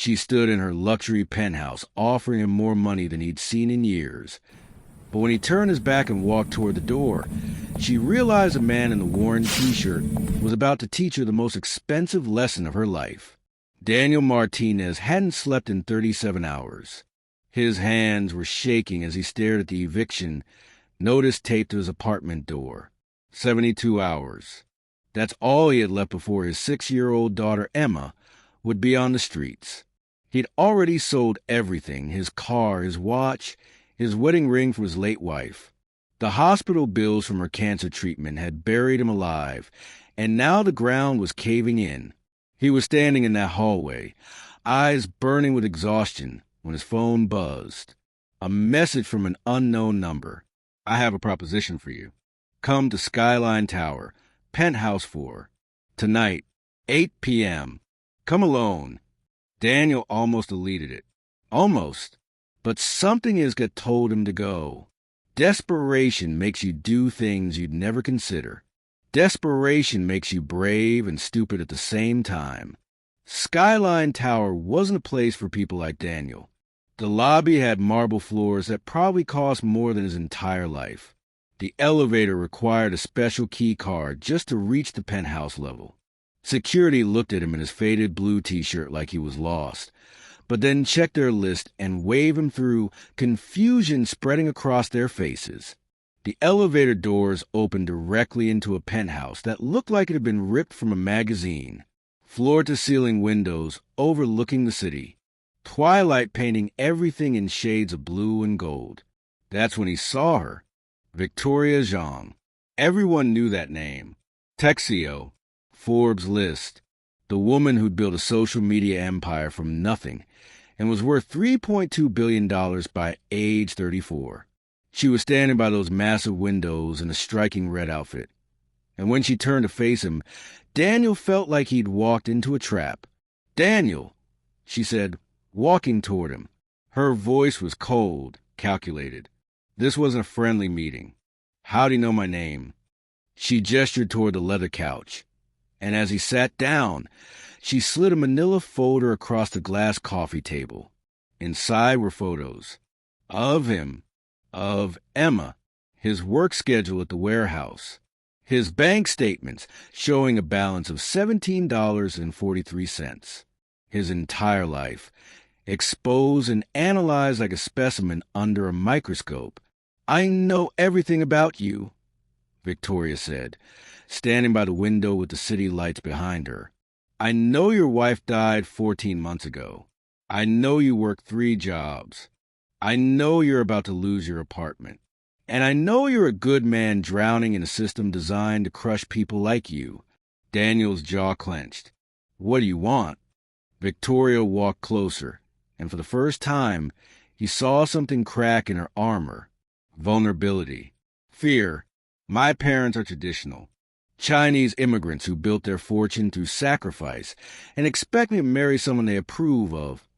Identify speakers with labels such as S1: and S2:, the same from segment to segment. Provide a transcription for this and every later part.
S1: She stood in her luxury penthouse, offering him more money than he'd seen in years. But when he turned his back and walked toward the door, she realized a man in the worn t-shirt was about to teach her the most expensive lesson of her life. Daniel Martinez hadn't slept in 37 hours. His hands were shaking as he stared at the eviction notice taped to his apartment door. 72 hours. That's all he had left before his 6-year-old daughter, Emma, would be on the streets. He'd already sold everything, his car, his watch, his wedding ring from his late wife. The hospital bills from her cancer treatment had buried him alive, and now the ground was caving in. He was standing in that hallway, eyes burning with exhaustion, when his phone buzzed. A message from an unknown number. "I have a proposition for you. Come to Skyline Tower, Penthouse 4. Tonight, 8 p.m. Come alone." Daniel almost deleted it. Almost. But something has got told him to go. Desperation makes you do things you'd never consider. Desperation makes you brave and stupid at the same time. Skyline Tower wasn't a place for people like Daniel. The lobby had marble floors that probably cost more than his entire life. The elevator required a special key card just to reach the penthouse level. Security looked at him in his faded blue t-shirt like he was lost, but then checked their list and waved him through, confusion spreading across their faces. The elevator doors opened directly into a penthouse that looked like it had been ripped from a magazine. Floor-to-ceiling windows overlooking the city. Twilight painting everything in shades of blue and gold. That's when he saw her. Victoria Zhang. Everyone knew that name. Texio. Forbes list. The woman who'd built a social media empire from nothing and was worth $3.2 billion by age 34. She was standing by those massive windows in a striking red outfit. And when she turned to face him, Daniel felt like he'd walked into a trap. "Daniel," she said, walking toward him. Her voice was cold, calculated. This wasn't a friendly meeting. "How'd he know my name?" She gestured toward the leather couch. And as he sat down, she slid a manila folder across the glass coffee table. Inside were photos. Of him. Of Emma. His work schedule at the warehouse. His bank statements showing a balance of $17.43. His entire life, exposed and analyzed like a specimen under a microscope. "I know everything about you," Victoria said, standing by the window with the city lights behind her. "I know your wife died 14 months ago. I know you work 3 jobs. I know you're about to lose your apartment. And I know you're a good man drowning in a system designed to crush people like you." Daniel's jaw clenched. "What do you want?" Victoria walked closer, and for the first time, he saw something crack in her armor. Vulnerability. Fear. My parents are traditional. Chinese immigrants who built their fortune through sacrifice and expect me to marry someone they approve of.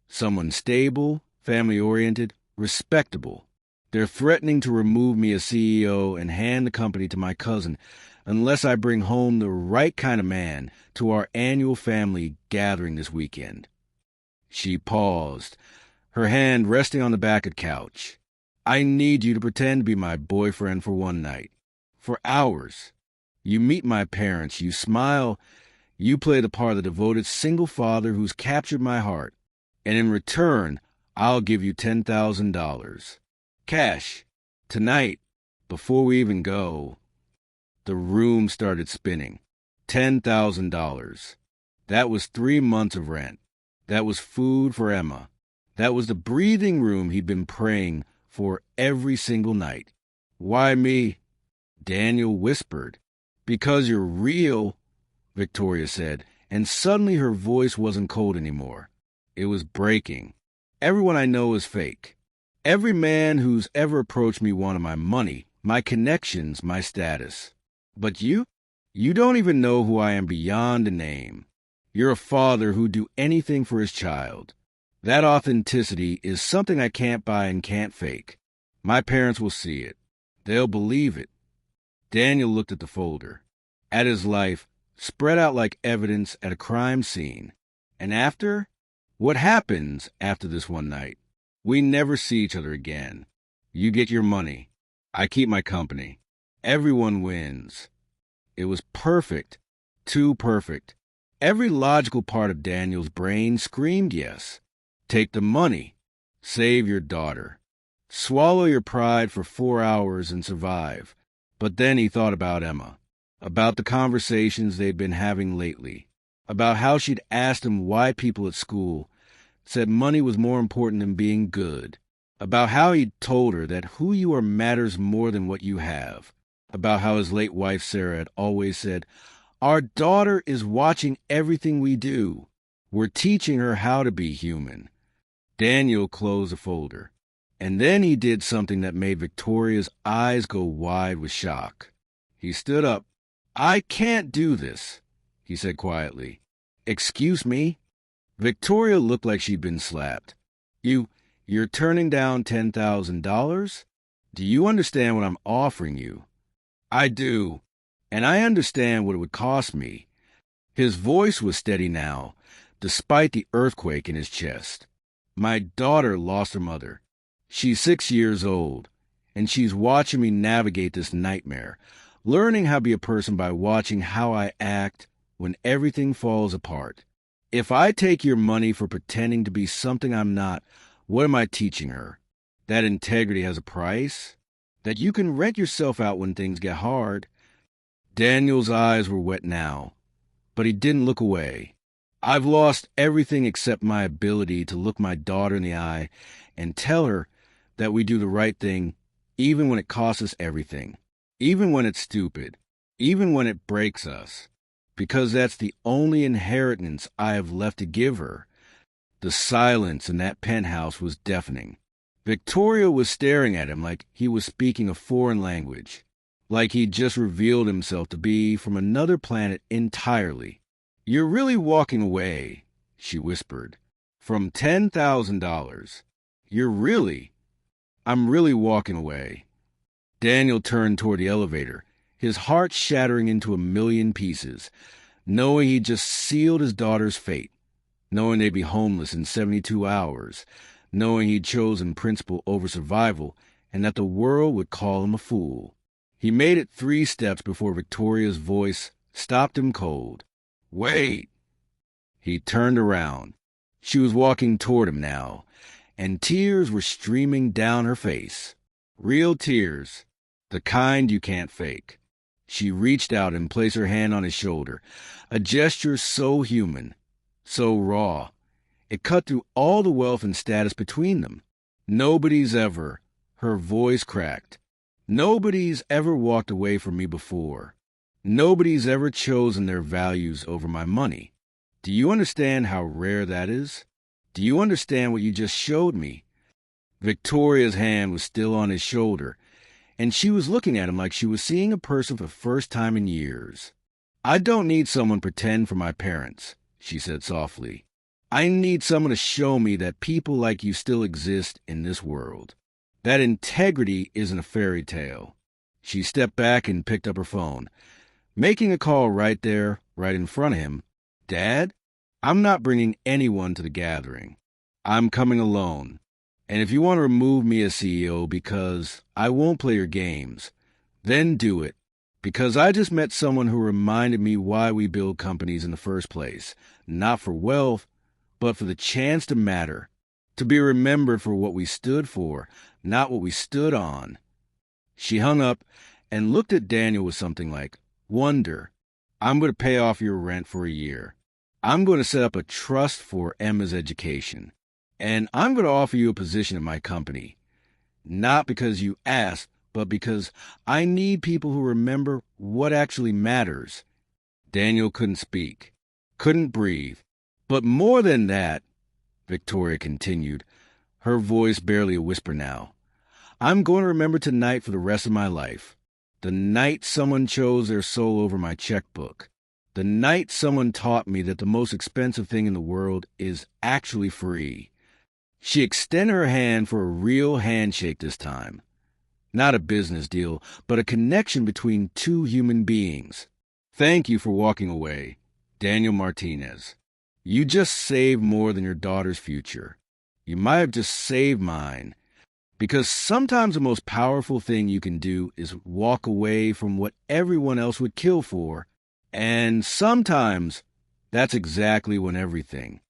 S1: Someone stable, family-oriented, respectable. They're threatening to remove me as CEO and hand the company to my cousin unless I bring home the right kind of man to our annual family gathering this weekend. She paused, her hand resting on the back of the couch. "I need you to pretend to be my boyfriend for one night. For hours. You meet my parents, you smile, you play the part of the devoted single father who's captured my heart, and in return, I'll give you $10,000. Cash. Tonight, before we even go." The room started spinning. $10,000. That was 3 months of rent. That was food for Emma. That was the breathing room he'd been praying for every single night. "Why me?" Daniel whispered. "Because you're real," Victoria said, and suddenly her voice wasn't cold anymore. It was breaking. "Everyone I know is fake. Every man who's ever approached me wanted my money, my connections, my status. But you don't even know who I am beyond a name. You're a father who'd do anything for his child. That authenticity is something I can't buy and can't fake. My parents will see it. They'll believe it." Daniel looked at the folder, at his life, spread out like evidence at a crime scene. And after? What happens after this one night? We never see each other again. You get your money. I keep my company. Everyone wins. It was perfect. Too perfect. Every logical part of Daniel's brain screamed yes. Take the money. Save your daughter. Swallow your pride for 4 hours and survive. But then he thought about Emma, about the conversations they'd been having lately, about how she'd asked him why people at school said money was more important than being good, about how he'd told her that who you are matters more than what you have, about how his late wife Sarah had always said, "Our daughter is watching everything we do. We're teaching her how to be human." Daniel closed the folder, and then he did something that made Victoria's eyes go wide with shock. He stood up. "I can't do this," he said quietly. "Excuse me?" Victoria looked like she'd been slapped. You're turning down $10,000? Do you understand what I'm offering you?" "I do, and I understand what it would cost me." His voice was steady now, despite the earthquake in his chest. "My daughter lost her mother. She's 6 years old, and she's watching me navigate this nightmare, learning how to be a person by watching how I act when everything falls apart. If I take your money for pretending to be something I'm not, what am I teaching her? That integrity has a price? That you can rent yourself out when things get hard?" Daniel's eyes were wet now, but he didn't look away. "I've lost everything except my ability to look my daughter in the eye and tell her that we do the right thing, even when it costs us everything, even when it's stupid, even when it breaks us, because that's the only inheritance I have left to give her." The silence in that penthouse was deafening. Victoria was staring at him like he was speaking a foreign language, like he'd just revealed himself to be from another planet entirely. "You're really walking away," she whispered, "from $10,000. You're really... I'm really walking away." Daniel turned toward the elevator, his heart shattering into a million pieces, knowing he'd just sealed his daughter's fate, knowing they'd be homeless in 72 hours, knowing he'd chosen principle over survival, and that the world would call him a fool. He made it 3 steps before Victoria's voice stopped him cold. "Wait!" He turned around. She was walking toward him now, and tears were streaming down her face. Real tears, the kind you can't fake. She reached out and placed her hand on his shoulder, a gesture so human, so raw. It cut through all the wealth and status between them. "Nobody's ever," her voice cracked, "nobody's ever walked away from me before. Nobody's ever chosen their values over my money. Do you understand how rare that is? Do you understand what you just showed me?" Victoria's hand was still on his shoulder, and she was looking at him like she was seeing a person for the first time in years. "I don't need someone to pretend for my parents," she said softly. "I need someone to show me that people like you still exist in this world. That integrity isn't a fairy tale." She stepped back and picked up her phone, making a call right there, right in front of him. "Dad, I'm not bringing anyone to the gathering. I'm coming alone. And if you want to remove me as CEO because I won't play your games, then do it. Because I just met someone who reminded me why we build companies in the first place. Not for wealth, but for the chance to matter. To be remembered for what we stood for, not what we stood on." She hung up and looked at Daniel with something like wonder. "I'm going to pay off your rent for a year. I'm going to set up a trust for Emma's education. And I'm going to offer you a position in my company. Not because you asked, but because I need people who remember what actually matters." Daniel couldn't speak, couldn't breathe. "But more than that," Victoria continued, her voice barely a whisper now, "I'm going to remember tonight for the rest of my life. The night someone chose their soul over my checkbook. The night someone taught me that the most expensive thing in the world is actually free." She extended her hand for a real handshake this time. Not a business deal, but a connection between 2 human beings. "Thank you for walking away, Daniel Martinez." You just saved more than your daughter's future. You might have just saved mine. Because sometimes the most powerful thing you can do is walk away from what everyone else would kill for. And sometimes that's exactly when everything